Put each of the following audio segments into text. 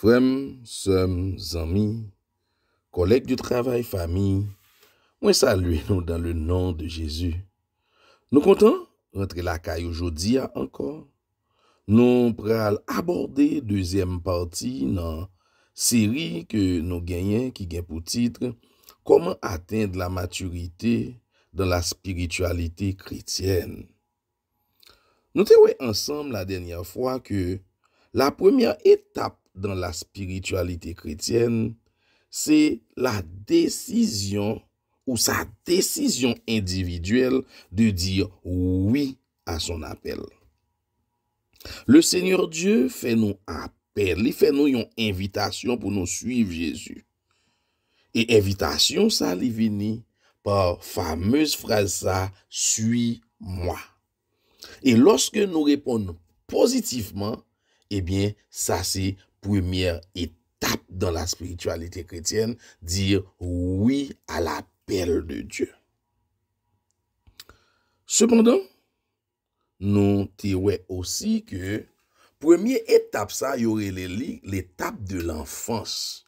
Frères, sœurs, amis, collègues du travail, famille, moi salue nous dans le nom de Jésus. Nous comptons rentrer la caille aujourd'hui encore. Nous pral aborder deuxième partie dans série que nous gagnons qui gagne pour titre Comment atteindre la maturité dans la spiritualité chrétienne. Nous avons vu ensemble la dernière fois que la première étape dans la spiritualité chrétienne, c'est la décision ou sa décision individuelle de dire oui à son appel. Le Seigneur Dieu fait nous appel, il fait nous une invitation pour nous suivre Jésus. Et invitation, ça lui vient par fameuse phrase ça, suis-moi. Et lorsque nous répondons positivement, eh bien, ça c'est première étape dans la spiritualité chrétienne, dire oui à l'appel de Dieu. Cependant, nous disons aussi que première étape ça, y aurait l'étape de l'enfance.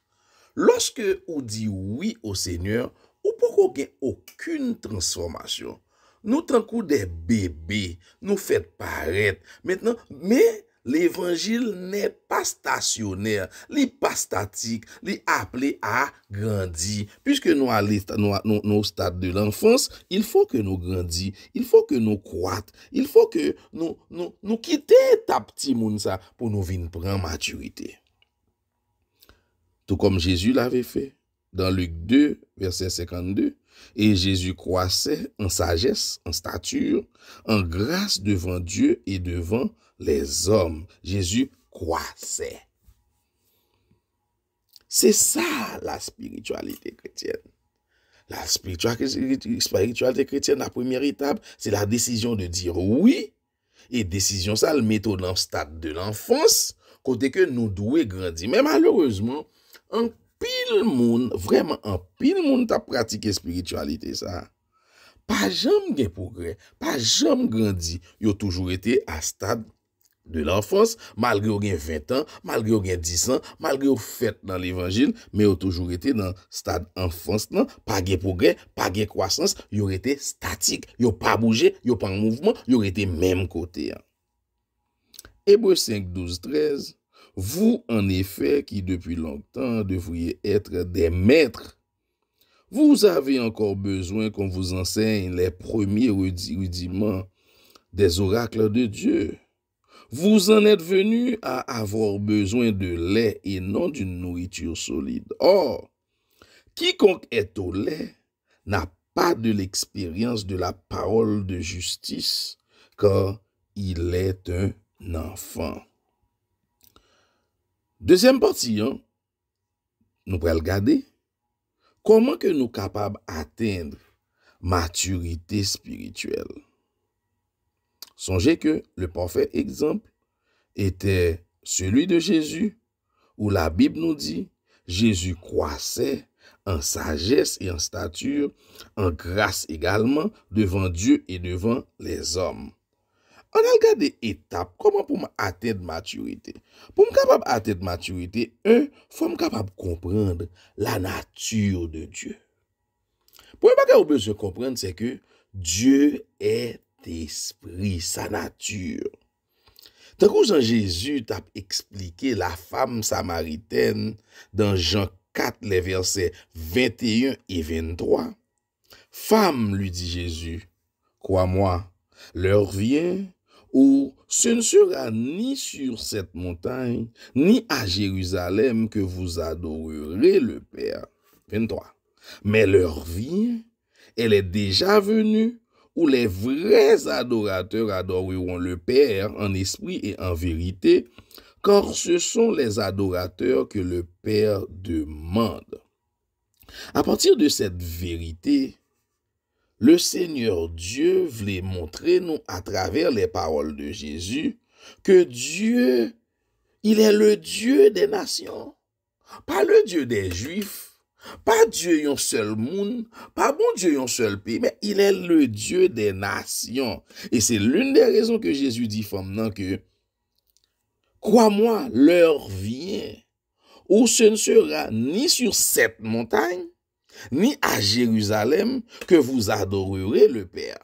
Lorsque on dit oui au Seigneur, ou pourquoi il n'y a aucune transformation. Nous, tant que des bébés, nous faites paraître. Maintenant, mais l'évangile n'est pas stationnaire, il n'est pas statique, il est appelé à grandir. Puisque nous allons au stade de l'enfance, il faut que nous grandissions, il faut que nous croître, il faut que nous quittions ta petit monde ça pour nous venir prendre maturité. Tout comme Jésus l'avait fait dans Luc 2, verset 52. Et Jésus croissait en sagesse, en stature, en grâce devant Dieu et devant les hommes. Jésus croissait. C'est ça la spiritualité chrétienne. La spiritualité chrétienne, la première étape, c'est la décision de dire oui. Et décision ça, le met dans le stade de l'enfance, côté que nous devons grandir. Mais malheureusement, en pile monde, vraiment en pile monde t'a pratiqué spiritualité ça. Pas jamais gen progrès, pas jamais grandi. Yo toujours été à stade de l'enfance, malgré ou gen 20 ans, malgré ou gen 10 ans, malgré ou fait dans l'évangile, mais yo toujours été dans stade enfance nan, pas gen progrès, pas gen croissance, yo été statique, yo pas bougé, yo pas en mouvement, yo été même côté. Hébreux 5, 12, 13. Vous, en effet, qui depuis longtemps devriez être des maîtres, vous avez encore besoin qu'on vous enseigne les premiers rudiments des oracles de Dieu. Vous en êtes venus à avoir besoin de lait et non d'une nourriture solide. Or, quiconque est au lait n'a pas de l'expérience de la parole de justice, car il est un enfant. Deuxième partie, nous allons regarder comment que nous sommes capables d'atteindre maturité spirituelle. Songez que le parfait exemple était celui de Jésus, où la Bible nous dit Jésus croissait en sagesse et en stature, en grâce également, devant Dieu et devant les hommes. On a regardé étapes, comment pour atteindre maturité. Pour me capable atteindre maturité, faut me capable comprendre la nature de Dieu. Pour me besoin de comprendre, c'est que Dieu est esprit, sa nature. Tant que Jean-Jésus t'a expliqué la femme samaritaine dans Jean 4, les versets 21 et 23, femme, lui dit Jésus, crois-moi, l'heure vient où ce ne sera ni sur cette montagne, ni à Jérusalem que vous adorerez le Père. 23. Mais l'heure vient, elle est déjà venue, où les vrais adorateurs adoreront le Père en esprit et en vérité, car ce sont les adorateurs que le Père demande. À partir de cette vérité, le Seigneur Dieu voulait montrer nous à travers les paroles de Jésus que Dieu, il est le Dieu des nations, pas le Dieu des Juifs, pas Dieu un seul monde, pas bon Dieu un seul pays, mais il est le Dieu des nations. Et c'est l'une des raisons que Jésus dit femme que crois-moi, l'heure vient où ce ne sera ni sur cette montagne, ni à Jérusalem que vous adorerez le Père.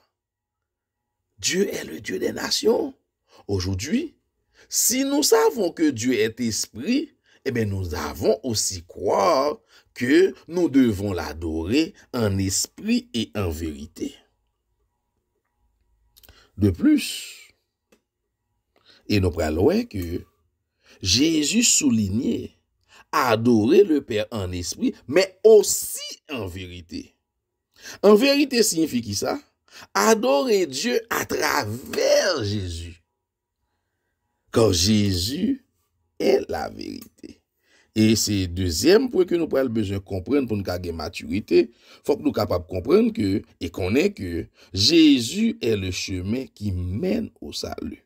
Dieu est le Dieu des nations. Aujourd'hui, si nous savons que Dieu est esprit, eh bien nous avons aussi croire que nous devons l'adorer en esprit et en vérité. De plus, et nous parlons que Jésus soulignait adorer le Père en esprit, mais aussi en vérité. En vérité signifie qui ça? Adorer Dieu à travers Jésus. Car Jésus est la vérité. Et c'est le deuxième point que nous avons besoin de comprendre pour nous avoir maturité. Il faut que nous soyons capables de comprendre que, et qu'on ait que Jésus est le chemin qui mène au salut.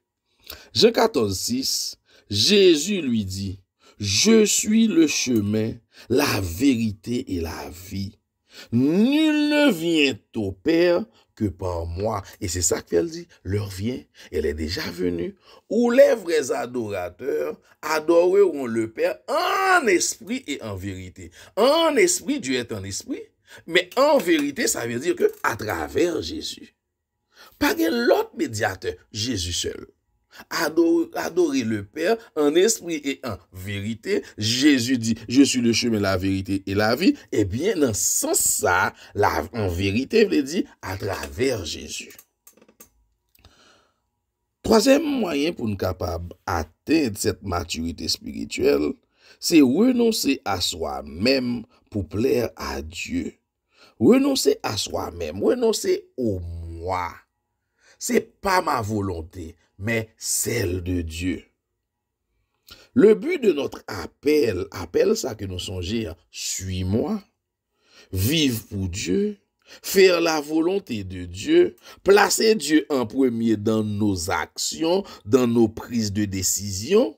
Jean 14, 6, Jésus lui dit, je suis le chemin, la vérité et la vie. Nul ne vient au Père que par moi. Et c'est ça qu'elle dit. L'heure vient, elle est déjà venue, où les vrais adorateurs adoreront le Père en esprit et en vérité. En esprit, Dieu est en esprit, mais en vérité, ça veut dire que à travers Jésus. Pas l'autre médiateur, Jésus seul. Adorer le Père en esprit et en vérité. Jésus dit, je suis le chemin, la vérité et la vie. Eh bien, dans ce sens ça, en vérité, veut dire à travers Jésus. Troisième moyen pour nous capables d'atteindre cette maturité spirituelle, c'est renoncer à soi-même pour plaire à Dieu. Renoncer à soi-même, renoncer au moi. C'est pas ma volonté, mais celle de Dieu. Le but de notre appel ça que nous songeons, suis-moi, vivre pour Dieu, faire la volonté de Dieu, placer Dieu en premier dans nos actions, dans nos prises de décision.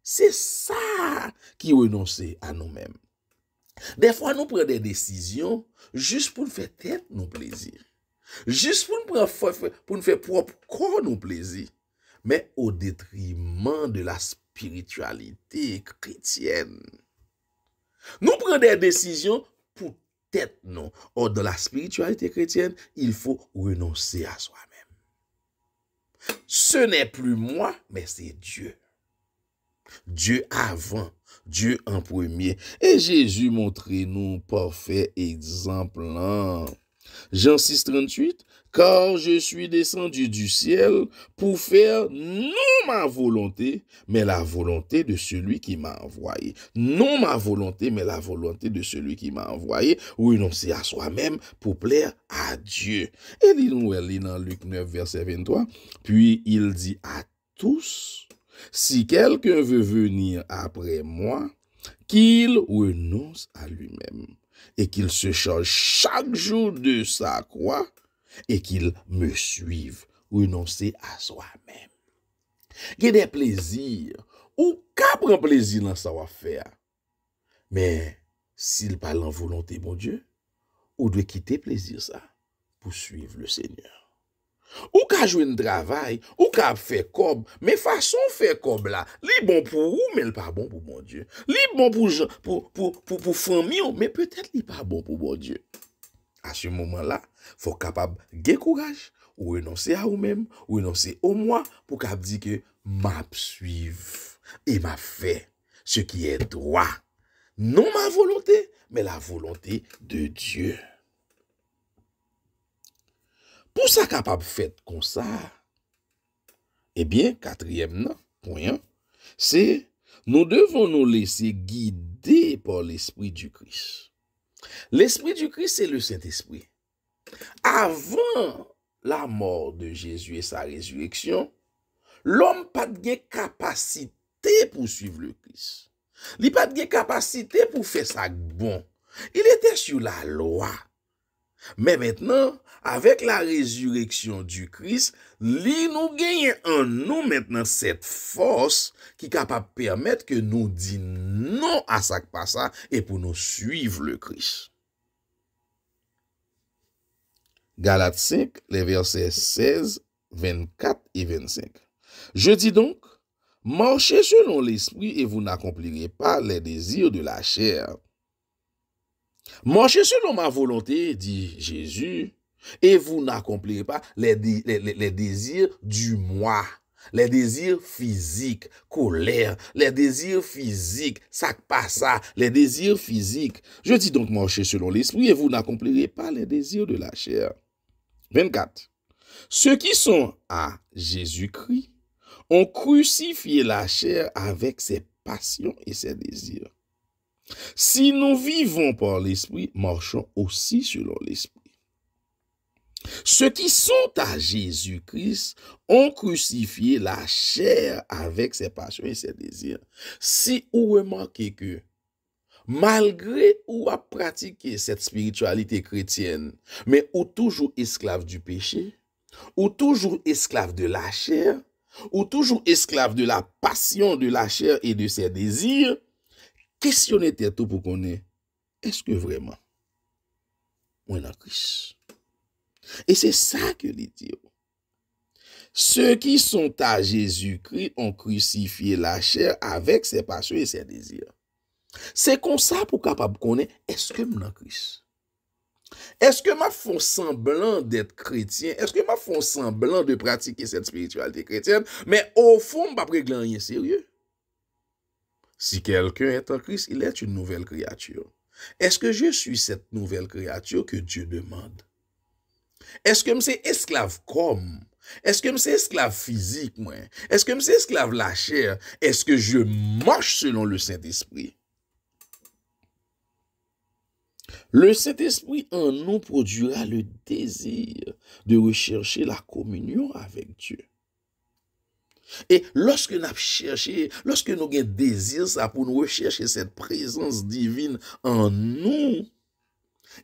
C'est ça qui renoncer à nous-mêmes. Des fois, nous prenons des décisions juste pour nous faire tête nos plaisirs. Juste pour nous faire propre corps nos plaisirs, mais au détriment de la spiritualité chrétienne. Nous prenons des décisions pour tête non. Or, dans la spiritualité chrétienne, il faut renoncer à soi-même. Ce n'est plus moi, mais c'est Dieu. Dieu avant, Dieu en premier. Et Jésus montre-nous parfait exemple. Jean 6, 38, car je suis descendu du ciel pour faire non ma volonté, mais la volonté de celui qui m'a envoyé. Non ma volonté, mais la volonté de celui qui m'a envoyé. Renoncer à soi-même pour plaire à Dieu. Et nous dans Luc 9, verset 23, puis il dit à tous, si quelqu'un veut venir après moi, qu'il renonce à lui-même et qu'il se charge chaque jour de sa croix et qu'il me suive. Renoncer à soi-même. Il y a des plaisirs ou qu'à prendre plaisir dans ça va faire. Mais s'il parle en volonté, mon Dieu, on doit quitter plaisir ça pour suivre le Seigneur. Ou ka jouer un travail, ou ka faire comme, mais façon faire comme là, li bon pour vous, mais pas bon pour mon Dieu. Li bon pour famille, mais peut-être li pas bon pour mon Dieu. À ce moment-là, faut capable de courage, ou renoncer à vous-même, ou renoncer au moi, pour capable dire que m'a suivre et m'a fait ce qui est droit. Non ma volonté, mais la volonté de Dieu. Pour ça capable fait comme ça, eh bien, quatrième point, c'est nous devons nous laisser guider par l'Esprit du Christ. L'Esprit du Christ, c'est le Saint-Esprit. Avant la mort de Jésus et sa résurrection, l'homme n'a pas de capacité pour suivre le Christ. Il n'a pas de capacité pour faire ça bon. Il était sur la loi. Mais maintenant, avec la résurrection du Christ, nous gagnons en nous maintenant cette force qui est capable de permettre que nous disions non à ça qui passe et pour nous suivre le Christ. Galates 5, les versets 16, 24 et 25. Je dis donc, Marchez selon l'esprit et vous n'accomplirez pas les désirs de la chair. Marchez selon ma volonté, dit Jésus, et vous n'accomplirez pas les désirs du moi. Les désirs physiques, colère, les désirs physiques, ça passe ça, les désirs physiques. Je dis donc marchez selon l'esprit et vous n'accomplirez pas les désirs de la chair. 24. Ceux qui sont à Jésus-Christ ont crucifié la chair avec ses passions et ses désirs. Si nous vivons par l'esprit, marchons aussi selon l'esprit. Ceux qui sont à Jésus-Christ ont crucifié la chair avec ses passions et ses désirs. Si vous remarquez que, malgré ou à pratiquer cette spiritualité chrétienne, mais ou toujours esclave du péché, ou toujours esclave de la chair, ou toujours esclave de la passion de la chair et de ses désirs, questionnez tout pour connaître, est-ce que vraiment, on est en Christ? Et c'est ça que les dit. Ceux qui sont à Jésus-Christ ont crucifié la chair avec ses passions et ses désirs. C'est comme ça pour capable connaître, est-ce que je suis en Christ? Est-ce que je fais semblant d'être chrétien? Est-ce que je fais semblant de pratiquer cette spiritualité chrétienne? Mais au fond, je ne vais pas rien sérieux. Si quelqu'un est en Christ, il est une nouvelle créature. Est-ce que je suis cette nouvelle créature que Dieu demande? Est-ce que je suis esclave comme? Est-ce que je suis esclave physique, moi? Est-ce que je suis esclave la chair? Est-ce que je marche selon le Saint-Esprit? Le Saint-Esprit en nous produira le désir de rechercher la communion avec Dieu. Et lorsque nous cherchons, lorsque nous avons désir ça pour nous rechercher cette présence divine en nous,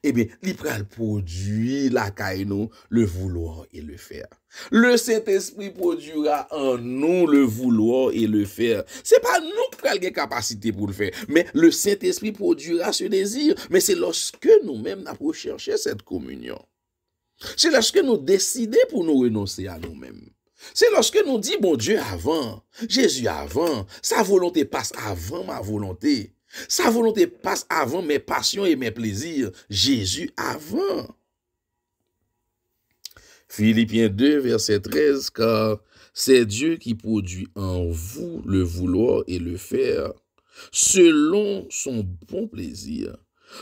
eh bien, il produit la caille nous, le vouloir et le faire. Le Saint-Esprit produira en nous le vouloir et le faire. C'est pas nous qui avons la capacité pour le faire, mais le Saint-Esprit produira ce désir. Mais c'est lorsque nous-mêmes nous recherchons cette communion. C'est lorsque nous décidons pour nous renoncer à nous-mêmes. C'est lorsque nous disons, bon Dieu avant, Jésus avant, sa volonté passe avant ma volonté. Sa volonté passe avant mes passions et mes plaisirs. Jésus avant. Philippiens 2, verset 13, car c'est Dieu qui produit en vous le vouloir et le faire selon son bon plaisir.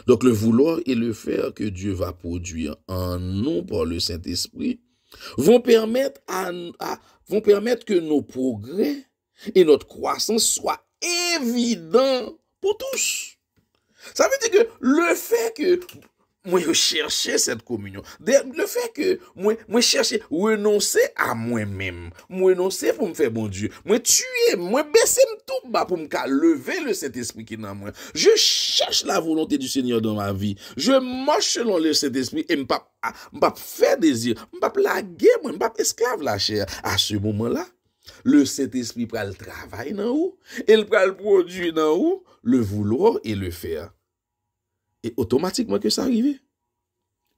Donc le vouloir et le faire que Dieu va produire en nous par le Saint-Esprit vont permettre que nos progrès et notre croissance soient évidents pour tous. Ça veut dire que le fait que moi je cherchais cette communion, le fait que moi cherchais renoncer à moi-même, moi renoncer pour me faire bon Dieu, moi tuer, moi baisser tout bas pour me lever le Saint-Esprit qui est dans moi. Je cherche la volonté du Seigneur dans ma vie. Je marche selon le Saint-Esprit et je ne pas faire désir, je ne pas plaguer, je ne pas esclave la chair. À ce moment-là, le Saint-Esprit prend le travail dans vous, il prend le produit dans vous, le vouloir et le faire. Et automatiquement que ça arrive,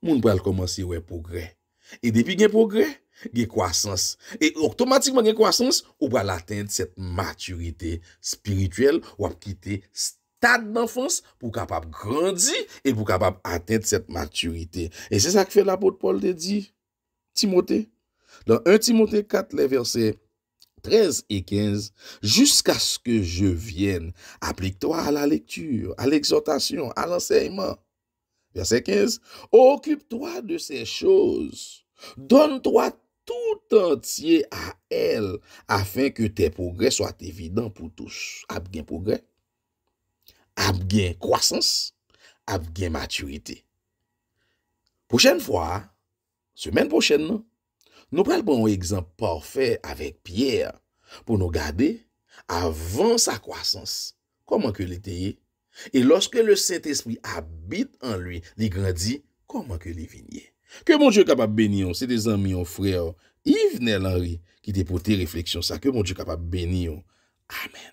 moun pral commencer ouais progrès. Et depuis qu'il y a progrès, il y a croissance. Et automatiquement il y a croissance, on va atteindre cette maturité spirituelle, ou va quitter stade d'enfance pour capable grandir et pour capable atteindre cette maturité. Et c'est ça que fait l'apôtre Paul te dit Timothée. Dans 1 Timothée 4, les versets 13 et 15, jusqu'à ce que je vienne, applique-toi à la lecture, à l'exhortation, à l'enseignement. Verset 15, occupe-toi de ces choses, donne-toi tout entier à elles, afin que tes progrès soient évidents pour tous. Abgain progrès, abgain croissance, abgain maturité. Prochaine fois, semaine prochaine, non? Nous prenons un exemple parfait avec Pierre pour nous garder avant sa croissance. Comment que l'était? Et lorsque le Saint-Esprit habite en lui, il grandit, comment que il vignait? Que mon Dieu capable bénir, c'est des amis, un frère, Yves Nel Henry, qui était pour tes réflexions, ça, que mon Dieu capable bénir. Amen.